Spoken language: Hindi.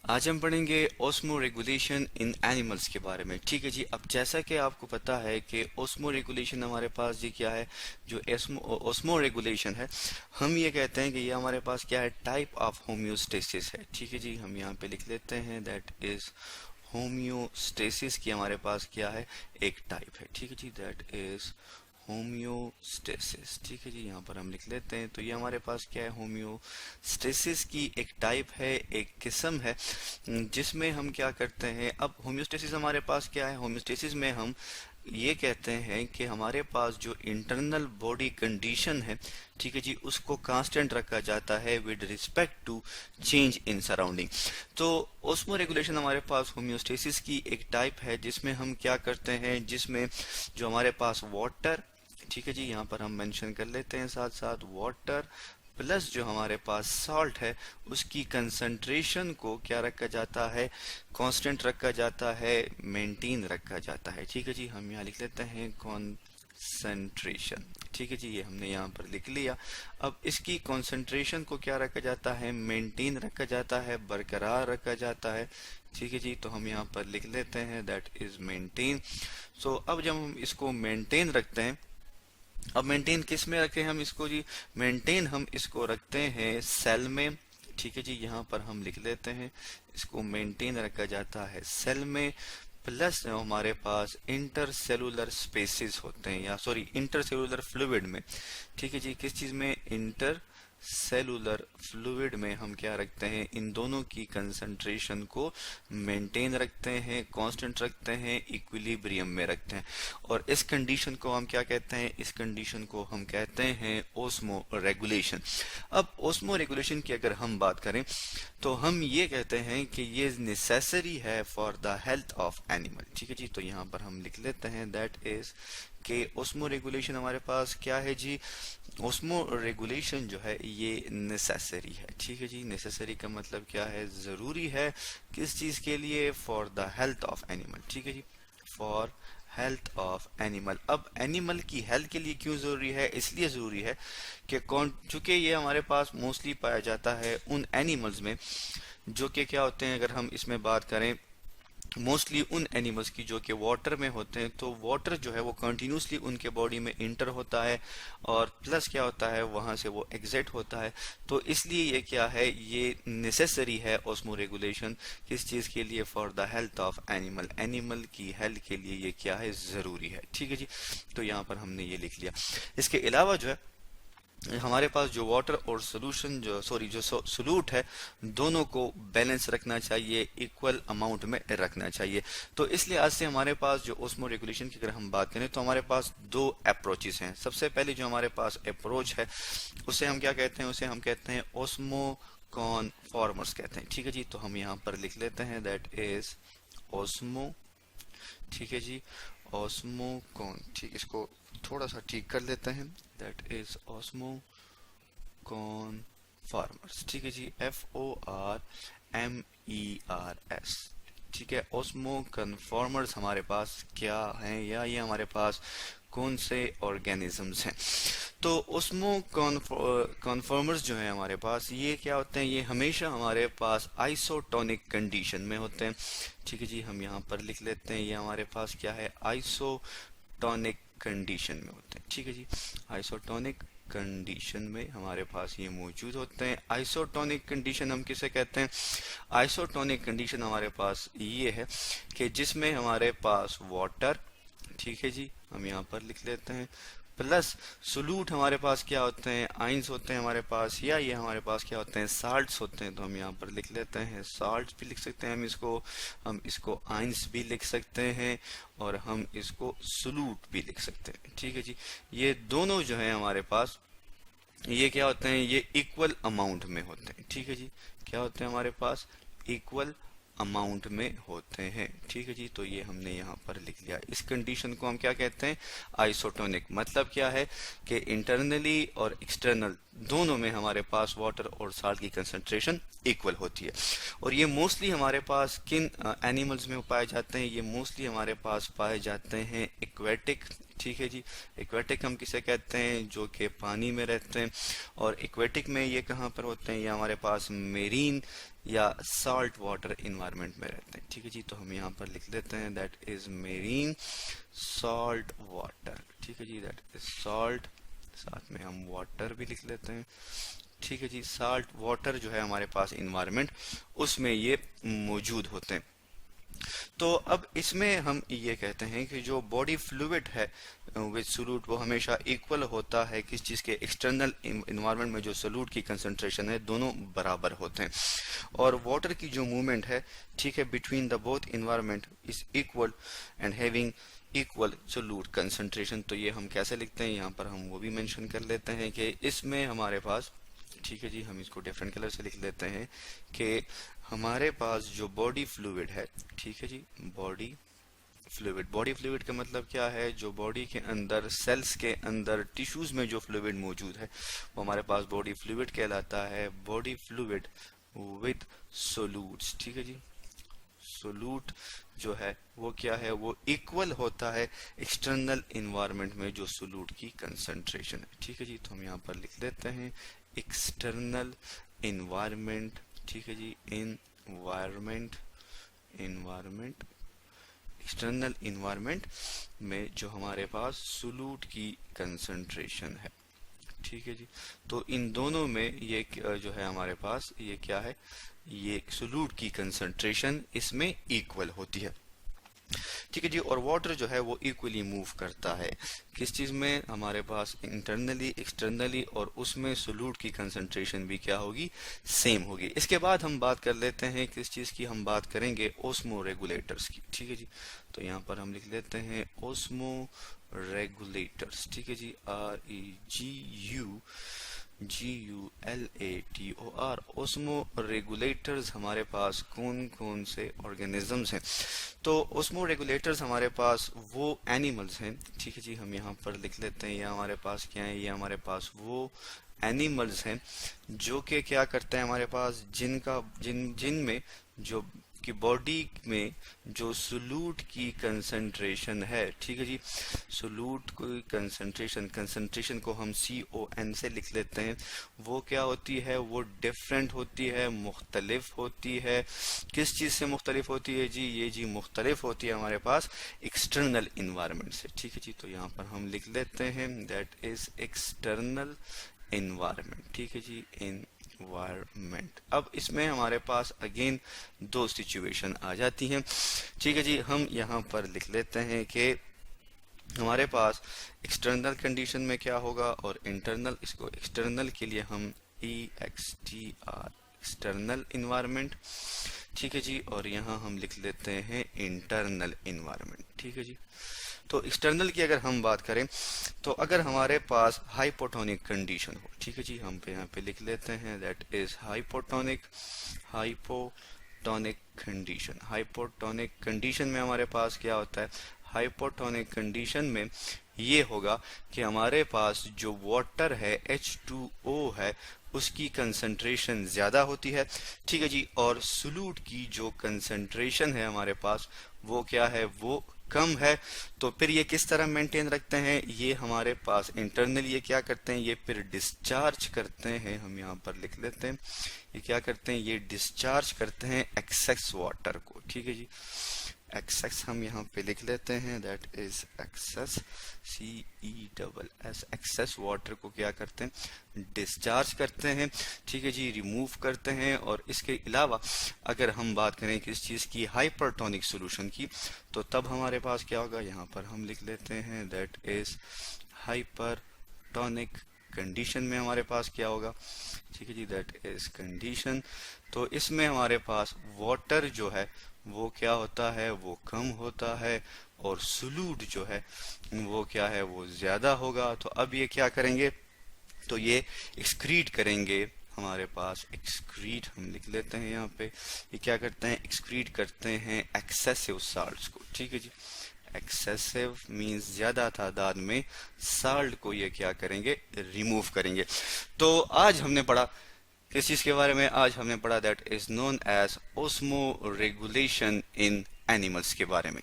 आज हम पढ़ेंगे ओस्मो रेगुलेशन इन एनिमल्स के बारे में। ठीक है जी। अब जैसा कि आपको पता है कि ओस्मो रेगुलेशन हमारे पास जी क्या है, जो ओस्मो रेगुलेशन है, हम ये कहते हैं कि ये हमारे पास क्या है, टाइप ऑफ होम्योस्टेसिस है। ठीक है जी, हम यहाँ पे लिख लेते हैं दैट इज होम्योस्टेसिस की हमारे पास क्या है, एक टाइप है। ठीक है जी, दैट इज होम्योस्टेसिस। ठीक है जी, यहाँ पर हम लिख लेते हैं। तो ये हमारे पास क्या है, होम्योस्टेसिस की एक टाइप है, एक किस्म है, जिसमें हम क्या करते हैं। अब होम्योस्टेसिस हमारे पास क्या है, होम्योस्टेसिस में हम ये कहते हैं कि हमारे पास जो इंटरनल बॉडी कंडीशन है, ठीक है जी, उसको कांस्टेंट रखा जाता है with respect to change in surrounding. तो ओस्मो रेगुलेशन हमारे पास होम्योस्टेसिस की एक टाइप है, जिसमें हम क्या करते हैं, जिसमें जो हमारे पास वाटर, ठीक है जी, यहाँ पर हम मेंशन कर लेते हैं साथ साथ वाटर प्लस जो हमारे पास सॉल्ट है, उसकी कंसंट्रेशन को क्या रखा जाता है, कांस्टेंट रखा जाता है, मेंटेन रखा जाता है। ठीक है जी, हम यहाँ लिख लेते हैं कंसंट्रेशन। ठीक है जी, ये हमने यहाँ पर लिख लिया। अब इसकी कंसंट्रेशन को क्या रखा जाता है, मेंटेन रखा जाता है, बरकरार रखा जाता है। ठीक है जी, तो हम यहाँ पर लिख लेते हैं दैट इज मेंटेन। सो अब जब हम इसको मेंटेन रखते हैं, अब मेंटेन किस में रखें हम इसको जी, मेंटेन हम इसको रखते हैं सेल में। ठीक है जी, यहाँ पर हम लिख लेते हैं इसको मेंटेन रखा जाता है सेल में, प्लस जो हमारे पास इंटरसेलुलर स्पेसिस होते हैं, या सॉरी इंटरसेलुलर फ्लूइड में। ठीक है जी, किस चीज में, इंटर सेलुलर फ्लूइड में हम क्या रखते हैं, इन दोनों की कंसंट्रेशन को मेंटेन रखते हैं, कांस्टेंट रखते हैं, इक्विलिब्रियम में रखते हैं। और इस कंडीशन को हम क्या कहते हैं, इस कंडीशन को हम कहते हैं ओस्मो रेगुलेशन। अब ओस्मो रेगुलेशन की अगर हम बात करें तो हम ये कहते हैं कि ये नेसेसरी है for the health of animal. ठीक है जी, तो यहाँ पर हम लिख लेते हैं दैट इज कि ओस्मो रेगुलेशन हमारे पास क्या है जी, ओस्मो रेगुलेशन जो है ये नेसेसरी है। ठीक है जी, नेसेसरी का मतलब क्या है, जरूरी है, किस चीज के लिए, for the health of animal. ठीक है जी, फॉर हेल्थ ऑफ एनिमल। अब एनिमल की हेल्थ के लिए क्यों जरूरी है, इसलिए जरूरी है कि कौन, चूंकि ये हमारे पास मोस्टली पाया जाता है उन एनिमल्स में जो कि क्या होते हैं, अगर हम इसमें बात करें मोस्टली उन एनिमल्स की जो कि वाटर में होते हैं, तो वाटर जो है वो कंटिन्यूसली उनके बॉडी में इंटर होता है, और प्लस क्या होता है, वहां से वो एग्जिट होता है। तो इसलिए ये क्या है, ये नेसेसरी है ओस्मो रेगुलेशन, किस चीज के लिए, for the health of animal, animal की हेल्थ के लिए ये क्या है, जरूरी है। ठीक है जी, तो यहाँ पर हमने ये लिख लिया। इसके अलावा जो है हमारे पास जो वाटर और सोल्यूशन जो सॉरी जो सोलूट है, दोनों को बैलेंस रखना चाहिए, इक्वल अमाउंट में रखना चाहिए। तो इस लिहाज से हमारे पास जो ओस्मो रेगुलेशन की अगर हम बात करें तो हमारे पास दो अप्रोचेस हैं। सबसे पहले जो हमारे पास अप्रोच है, उसे हम क्या कहते हैं, उसे हम कहते हैं ओस्मो कॉनफॉर्मर्स कहते हैं। ठीक है जी, तो हम यहाँ पर लिख लेते हैं दैट इज ओस्मो, ठीक है जी, ऑस्मो कौन, ठीक, इसको थोड़ा सा ठीक कर लेते हैं, दैट इज ऑस्मो कौन फार्मर्स। ठीक है जी, FORMERS। ठीक है, ऑस्मो कन्फॉर्मर्स हमारे पास क्या हैं, या ये हमारे पास कौन से ऑर्गेनिजम्स हैं। तो ओस्मो कन्फॉर्मर्स जो है हमारे पास, ये क्या होते हैं, ये हमेशा हमारे पास आइसोटोनिक कंडीशन में होते हैं। ठीक है जी, हम यहाँ पर लिख लेते हैं, ये हमारे पास क्या है, आइसोटोनिक कंडीशन में होते हैं। ठीक है जी, आइसोटोनिक कंडीशन में हमारे पास ये मौजूद होते हैं। आइसोटोनिक कंडीशन हम किसे कहते हैं, आइसोटोनिक कंडीशन हमारे पास ये है कि जिसमें हमारे पास वाटर, ठीक है जी, हम यहाँ पर लिख लेते हैं, प्लस सोलूट हमारे पास क्या होते हैं, आइंस होते हैं हमारे पास, या ये हमारे पास क्या होते हैं, साल्ट्स होते हैं। तो हम यहाँ पर लिख लेते हैं, साल्ट्स भी लिख सकते हैं हम इसको आइंस भी लिख सकते हैं, और हम इसको सोलूट भी लिख सकते हैं। ठीक है जी, ये दोनों जो है हमारे पास, ये क्या होते हैं, ये इक्वल अमाउंट में होते हैं। ठीक है जी, क्या होते हैं हमारे पास, इक्वल अमाउंट में होते हैं। ठीक है जी, तो ये हमने यहाँ पर लिख लिया। इस कंडीशन को हम क्या कहते हैं, आइसोटोनिक। मतलब क्या है कि इंटरनली और एक्सटर्नल दोनों में हमारे पास वाटर और साल्ट की कंसंट्रेशन इक्वल होती है। और ये मोस्टली हमारे पास किन एनिमल्स में पाए जाते हैं, ये मोस्टली हमारे पास पाए जाते हैं एक्वेटिक ठीक है जी। एक्वेटिक हम किसे कहते हैं, जो कि पानी में रहते हैं। और एक्वेटिक में ये कहाँ पर होते हैं, ये हमारे पास मेरीन या सॉल्ट वाटर इन्वायरमेंट में रहते हैं। ठीक है जी, तो हम यहाँ पर लिख देते हैं that is marine salt water. ठीक है जी, दैट इज सॉल्ट, साथ में हम वाटर भी लिख लेते हैं। ठीक है जी, साल्ट वाटर जो है हमारे पास इन्वायरमेंट, उसमें ये मौजूद होते हैं। तो अब इसमें हम ये कहते हैं कि जो बॉडी फ्लूइड है विद सोल्यूट, वो हमेशा इक्वल होता है किस चीज़ के, एक्सटर्नल इन्वायरमेंट में जो सोल्यूट की कंसंट्रेशन है दोनों बराबर होते हैं। और वाटर की जो मूवमेंट है, ठीक है, between the both environment is equal and having equal solute concentration. तो ये हम कैसे लिखते हैं, यहाँ पर हम वो भी मेंशन कर लेते हैं कि इसमें हमारे पास, ठीक है जी, हम इसको डिफरेंट कलर से लिख लेते हैं कि हमारे पास जो बॉडी फ्लूइड है, ठीक है जी, बॉडी फ्लूइड, बॉडी फ्लूइड का मतलब क्या है, जो बॉडी के अंदर सेल्स के अंदर टिश्यूज में जो फ्लूइड मौजूद है वो हमारे पास बॉडी फ्लूइड कहलाता है। बॉडी फ्लूइड विद सोल्यूट्स, ठीक है जी, सोल्यूट जो है वो क्या है, वो इक्वल होता है एक्सटर्नल इन्वायरमेंट में जो सोल्यूट की कंसंट्रेशन है। ठीक है जी, तो हम यहाँ पर लिख देते हैं एक्सटर्नल इन्वायरमेंट। ठीक है जी, इन्वायरमेंट एक्सटर्नल इन्वायरमेंट में जो हमारे पास सोल्यूट की कंसंट्रेशन है। ठीक है जी, तो इन दोनों में ये जो है हमारे पास ये क्या है, ये सोल्यूट की कंसंट्रेशन इसमें इक्वल होती है। ठीक है जी, और वाटर जो है वो इक्वली मूव करता है किस चीज में, हमारे पास इंटरनली एक्सटर्नली, और उसमें सोल्यूट की कंसंट्रेशन भी क्या होगी, सेम होगी। इसके बाद हम बात कर लेते हैं किस चीज की, हम बात करेंगे ओस्मो रेगुलेटर्स की। ठीक है जी, तो यहाँ पर हम लिख लेते हैं ओस्मो रेगुलेटर्स। ठीक है जी, REGULATOR। ओस्मो रेगुलेटर्स हमारे पास कौन कौन से ऑर्गेनिजम्स हैं, तो ओस्मो रेगुलेटर्स हमारे पास वो एनिमल्स हैं। ठीक है जी, हम यहाँ पर लिख लेते हैं, ये हमारे पास क्या है, ये हमारे पास वो एनिमल्स हैं जो कि क्या करते हैं, हमारे पास जिनमें जो कि बॉडी में जो सोल्यूट की कंसंट्रेशन है, ठीक है जी, सोल्यूट की कंसंट्रेशन को हम CON से लिख लेते हैं, वो क्या होती है, वो डिफरेंट होती है, मुख्तलिफ होती है। किस चीज़ से मुख्तलिफ होती है जी, ये जी मुख्तलिफ होती है हमारे पास एक्सटर्नल इन्वायरमेंट से। ठीक है जी, तो यहाँ पर हम लिख लेते हैं दैट इज एक्सटर्नल इन्वायरमेंट। ठीक है जी, इन्वायरमेंट। अब इसमें हमारे पास अगेन दो सिचुएशन आ जाती हैं। ठीक है जी, हम यहाँ पर लिख लेते हैं कि हमारे पास एक्सटर्नल कंडीशन में क्या होगा और इंटरनल, इसको एक्सटर्नल के लिए हम EXTR एक्सटर्नल इन्वायरमेंट। ठीक है जी, और यहाँ हम लिख लेते हैं इंटरनल इन्वायरमेंट। ठीक है जी, तो एक्सटर्नल की अगर हम बात करें तो अगर हमारे पास हाइपोटोनिक कंडीशन हो, ठीक है जी, हम यहाँ पे लिख लेते हैं that is hypotonic condition. Hypotonic condition में हमारे पास क्या होता है, हाइपोटोनिक कंडीशन में ये होगा कि हमारे पास जो वाटर है H2O है उसकी कंसंट्रेशन ज्यादा होती है। ठीक है जी, और सोल्यूट की जो कंसंट्रेशन है हमारे पास वो क्या है, वो कम है। तो फिर ये किस तरह मेंटेन रखते हैं, ये हमारे पास इंटरनली ये क्या करते हैं, ये फिर डिस्चार्ज करते हैं। हम यहाँ पर लिख लेते हैं ये क्या करते हैं, ये डिस्चार्ज करते हैं एक्सेस वाटर को। ठीक है जी, एक्सेस हम यहाँ पे लिख लेते हैं that is excess, CESS। Excess water को क्या करते हैं, डिस्चार्ज करते हैं। ठीक है जी, रिमूव करते हैं। और इसके अलावा अगर हम बात करें किस चीज़ की, हाइपरटोनिक सॉल्यूशन की, तो तब हमारे पास क्या होगा, यहाँ पर हम लिख लेते हैं दैट इज हाइपरटोनिक कंडीशन में हमारे पास क्या होगा। ठीक है जी, दैट इज कंडीशन। तो इसमें हमारे पास वाटर जो है वो क्या होता है, वो कम होता है, और सोल्यूट जो है वो क्या है, वो ज्यादा होगा। तो अब ये क्या करेंगे, तो ये एक्सक्रीट करेंगे, हमारे पास एक्सक्रीट हम लिख लेते हैं यहाँ पे, ये क्या करते हैं, एक्सक्रीट करते हैं एक्सेसिव साल्ट्स को। ठीक है जी, एक्सेसिव मींस ज्यादा तादाद में साल्ट को ये क्या करेंगे, रिमूव करेंगे। तो आज हमने पढ़ा किस चीज के बारे में, आज हमने पढ़ा that is known as osmoregulation in animals के बारे में।